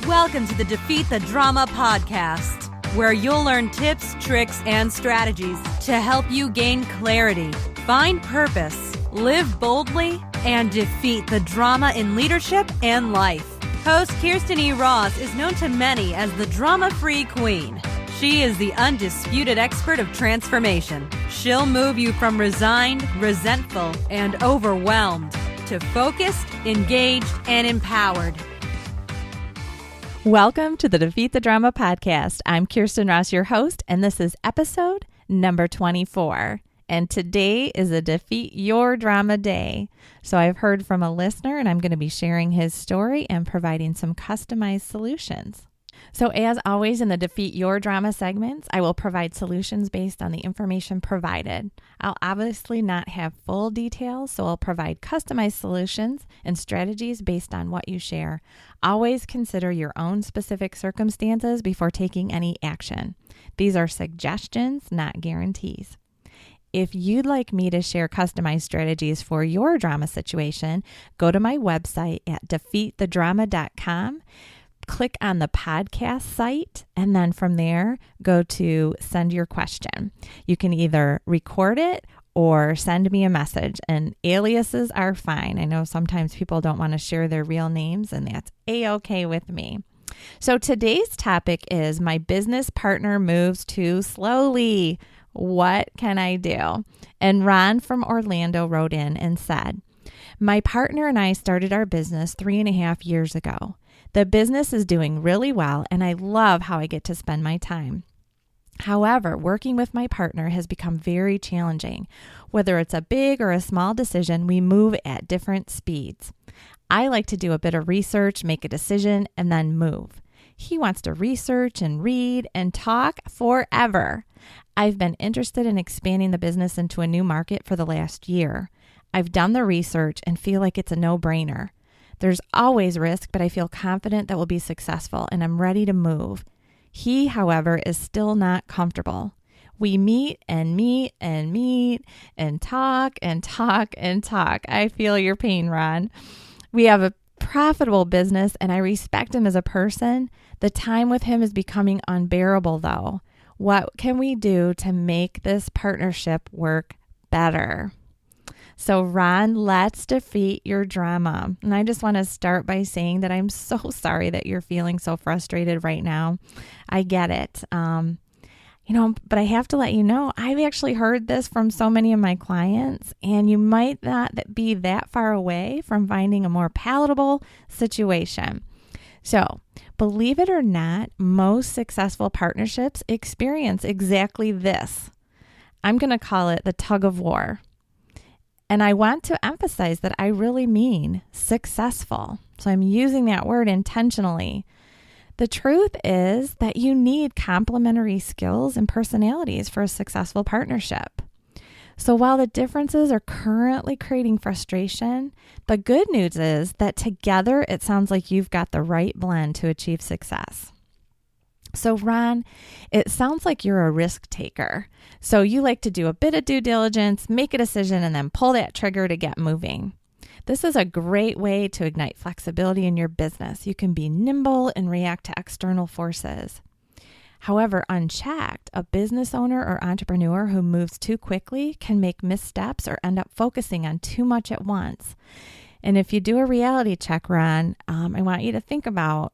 Welcome to the Defeat the Drama podcast, where you'll learn tips, tricks, and strategies to help you gain clarity, find purpose, live boldly, and defeat the drama in leadership and life. Host Kirsten E. Ross is known to many as the drama-free queen. She is the undisputed expert of transformation. She'll move you from resigned, resentful, and overwhelmed to focused, engaged, and empowered. Welcome to the Defeat the Drama podcast. I'm Kirsten Ross, your host, and this is episode number 24. And today is a Defeat Your Drama Day. So I've heard from a listener, and I'm going to be sharing his story and providing some customized solutions. So as always in the Defeat Your Drama segments, I will provide solutions based on the information provided. I'll obviously not have full details, so I'll provide customized solutions and strategies based on what you share. Always consider your own specific circumstances before taking any action. These are suggestions, not guarantees. If you'd like me to share customized strategies for your drama situation, go to my website at defeatthedrama.com. Click on the podcast site, and then from there, go to send your question. You can either record it or send me a message, and aliases are fine. I know sometimes people don't want to share their real names, and that's A-okay with me. So today's topic is my business partner moves too slowly. What can I do? And Ron from Orlando wrote in and said, my partner and I started our business 3.5 years ago. The business is doing really well, and I love how I get to spend my time. However, working with my partner has become very challenging. Whether it's a big or a small decision, we move at different speeds. I like to do a bit of research, make a decision, and then move. He wants to research and read and talk forever. I've been interested in expanding the business into a new market for the last year. I've done the research and feel like it's a no-brainer. There's always risk, but I feel confident that we'll be successful, and I'm ready to move. He, however, is still not comfortable. We meet and meet and meet and talk and talk and talk. I feel your pain, Ron. We have a profitable business, and I respect him as a person. The time with him is becoming unbearable, though. What can we do to make this partnership work better? So Ron, let's defeat your drama. And I just want to start by saying that I'm so sorry that you're feeling so frustrated right now. I get it. But I have to let you know, I've actually heard this from so many of my clients, and you might not be that far away from finding a more palatable situation. So believe it or not, most successful partnerships experience exactly this. I'm going to call it the tug of war. And I want to emphasize that I really mean successful. So I'm using that word intentionally. The truth is that you need complementary skills and personalities for a successful partnership. So while the differences are currently creating frustration, the good news is that together it sounds like you've got the right blend to achieve success. So Ron, it sounds like you're a risk taker. So you like to do a bit of due diligence, make a decision, and then pull that trigger to get moving. This is a great way to ignite flexibility in your business. You can be nimble and react to external forces. However, unchecked, a business owner or entrepreneur who moves too quickly can make missteps or end up focusing on too much at once. And if you do a reality check, Ron, I want you to think about,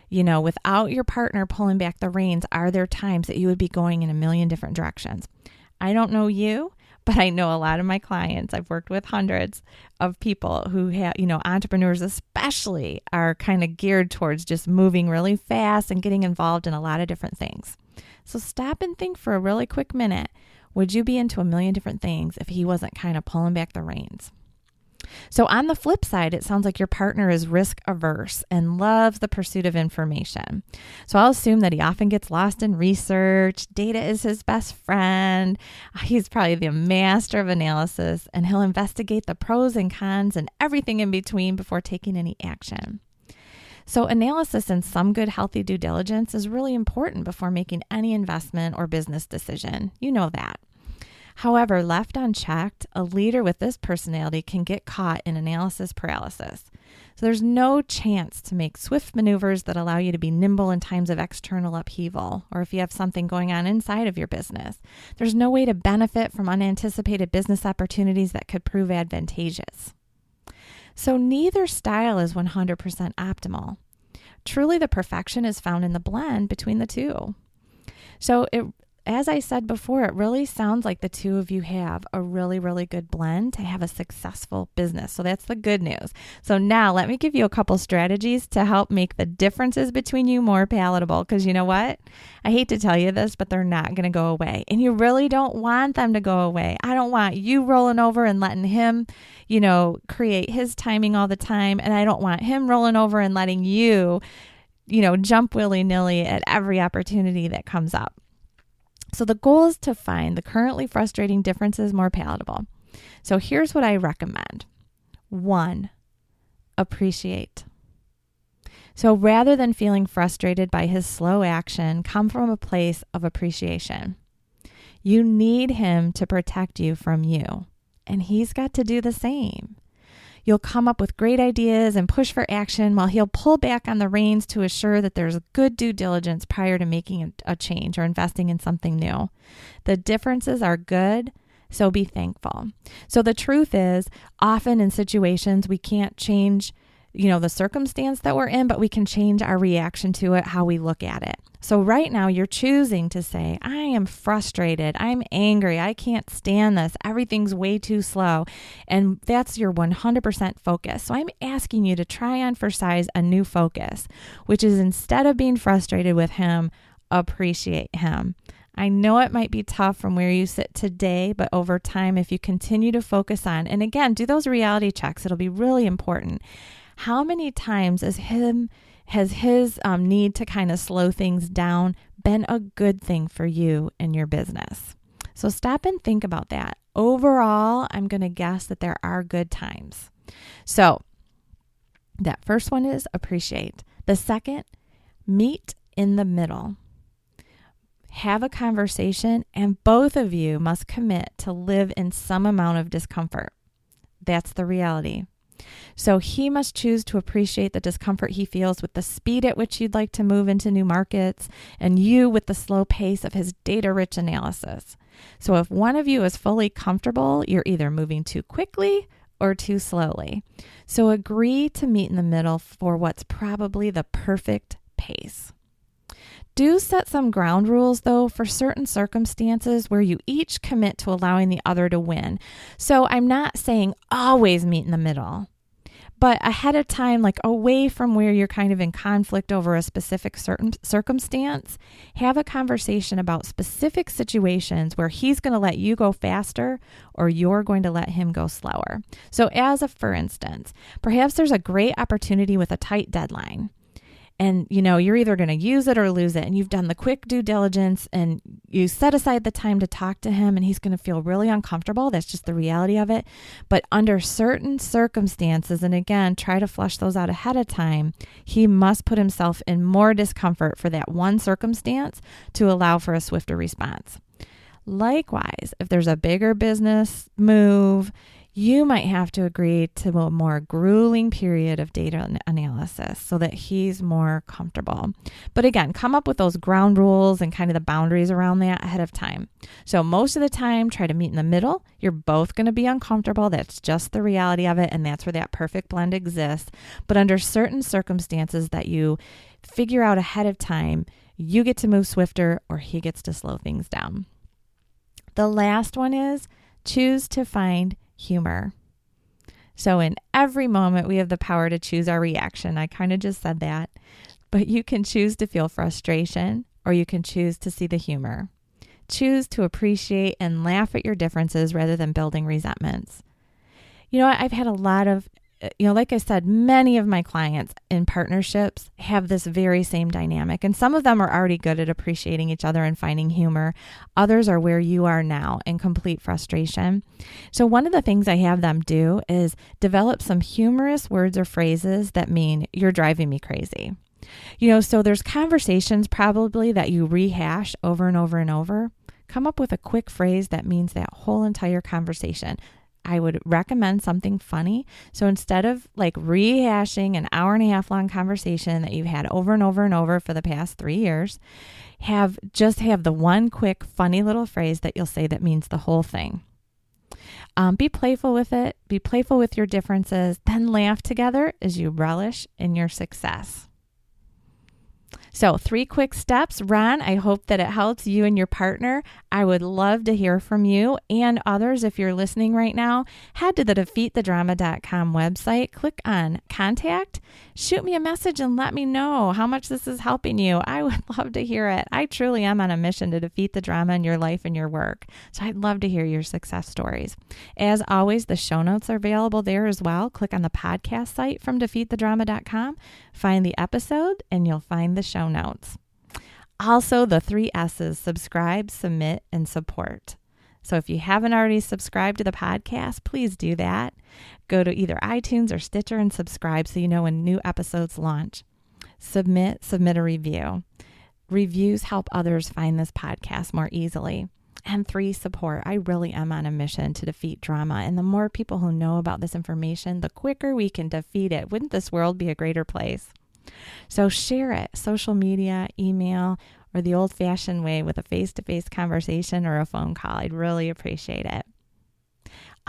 without your partner pulling back the reins, are there times that you would be going in a million different directions? I don't know you, but I know a lot of my clients. I've worked with hundreds of people who have, entrepreneurs especially are kind of geared towards just moving really fast and getting involved in a lot of different things. So stop and think for a really quick minute. Would you be into a million different things if he wasn't kind of pulling back the reins? So on the flip side, it sounds like your partner is risk averse and loves the pursuit of information. So I'll assume that he often gets lost in research. Data is his best friend. He's probably the master of analysis, and he'll investigate the pros and cons and everything in between before taking any action. So analysis and some good healthy due diligence is really important before making any investment or business decision. You know that. However, left unchecked, a leader with this personality can get caught in analysis paralysis. So there's no chance to make swift maneuvers that allow you to be nimble in times of external upheaval, or if you have something going on inside of your business. There's no way to benefit from unanticipated business opportunities that could prove advantageous. So neither style is 100% optimal. Truly, the perfection is found in the blend between the two. So as I said before, it really sounds like the two of you have a really, really good blend to have a successful business. So that's the good news. So now let me give you a couple strategies to help make the differences between you more palatable. Because you know what? I hate to tell you this, but they're not going to go away. And you really don't want them to go away. I don't want you rolling over and letting him, create his timing all the time. And I don't want him rolling over and letting you, jump willy-nilly at every opportunity that comes up. So the goal is to find the currently frustrating differences more palatable. So here's what I recommend. 1, appreciate. So rather than feeling frustrated by his slow action, come from a place of appreciation. You need him to protect you from you, and he's got to do the same. You'll come up with great ideas and push for action while he'll pull back on the reins to assure that there's good due diligence prior to making a change or investing in something new. The differences are good, so be thankful. So the truth is, often in situations we can't change, the circumstance that we're in, but we can change our reaction to it, how we look at it. So right now you're choosing to say, I am frustrated. I'm angry. I can't stand this. Everything's way too slow. And that's your 100% focus. So I'm asking you to try on for size a new focus, which is instead of being frustrated with him, appreciate him. I know it might be tough from where you sit today, but over time, if you continue to focus on, and again, do those reality checks, it'll be really important. How many times has his need to kind of slow things down been a good thing for you and your business? So stop and think about that. Overall, I'm going to guess that there are good times. So that first one is appreciate. The second, meet in the middle. Have a conversation, and both of you must commit to live in some amount of discomfort. That's the reality. So he must choose to appreciate the discomfort he feels with the speed at which you'd like to move into new markets, and you with the slow pace of his data-rich analysis. So if one of you is fully comfortable, you're either moving too quickly or too slowly. So agree to meet in the middle for what's probably the perfect pace. Do set some ground rules, though, for certain circumstances where you each commit to allowing the other to win. So I'm not saying always meet in the middle, but ahead of time, like away from where you're kind of in conflict over a specific certain circumstance, have a conversation about specific situations where he's going to let you go faster or you're going to let him go slower. So for instance, perhaps there's a great opportunity with a tight deadline. And, you're either going to use it or lose it. And you've done the quick due diligence and you set aside the time to talk to him, and he's going to feel really uncomfortable. That's just the reality of it. But under certain circumstances, and again, try to flush those out ahead of time, he must put himself in more discomfort for that one circumstance to allow for a swifter response. Likewise, if there's a bigger business move, you might have to agree to a more grueling period of data analysis so that he's more comfortable. But again, come up with those ground rules and kind of the boundaries around that ahead of time. So most of the time, try to meet in the middle. You're both going to be uncomfortable. That's just the reality of it. And that's where that perfect blend exists. But under certain circumstances that you figure out ahead of time, you get to move swifter or he gets to slow things down. The last one is choose to find humor. So in every moment, we have the power to choose our reaction. I kind of just said that, but you can choose to feel frustration or you can choose to see the humor. Choose to appreciate and laugh at your differences rather than building resentments. I've had a lot of, like I said, many of my clients in partnerships have this very same dynamic, and some of them are already good at appreciating each other and finding humor. Others are where you are now in complete frustration. So one of the things I have them do is develop some humorous words or phrases that mean you're driving me crazy. So there's conversations probably that you rehash over and over and over Come up with a quick phrase that means that whole entire conversation. I would recommend something funny. So instead of like rehashing an hour and a half long conversation that you've had over and over and over for the past 3 years, have the one quick funny little phrase that you'll say that means the whole thing. Be playful with it. Be playful with your differences. Then laugh together as you relish in your success. So 3 quick steps. Ron, I hope that it helps you and your partner. I would love to hear from you and others. If you're listening right now, head to the defeatthedrama.com website, click on contact, shoot me a message and let me know how much this is helping you. I would love to hear it. I truly am on a mission to defeat the drama in your life and your work. So I'd love to hear your success stories. As always, the show notes are available there as well. Click on the podcast site from defeatthedrama.com, find the episode, and you'll find the show notes. Also, the 3 S's: subscribe, submit, and support. So if you haven't already subscribed to the podcast, please do that. Go to either iTunes or Stitcher and subscribe so you know when new episodes launch. Submit a review. Reviews help others find this podcast more easily. And 3, support. I really am on a mission to defeat drama. And the more people who know about this information, the quicker we can defeat it. Wouldn't this world be a greater place? So share it, social media, email, or the old-fashioned way with a face-to-face conversation or a phone call. I'd really appreciate it.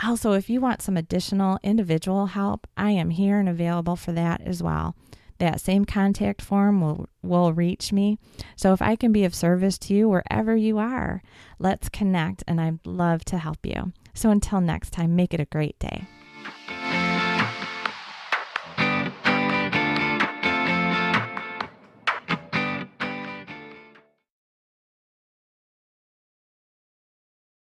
Also, if you want some additional individual help, I am here and available for that as well. That same contact form will reach me. So if I can be of service to you wherever you are, let's connect, and I'd love to help you. So until next time, make it a great day.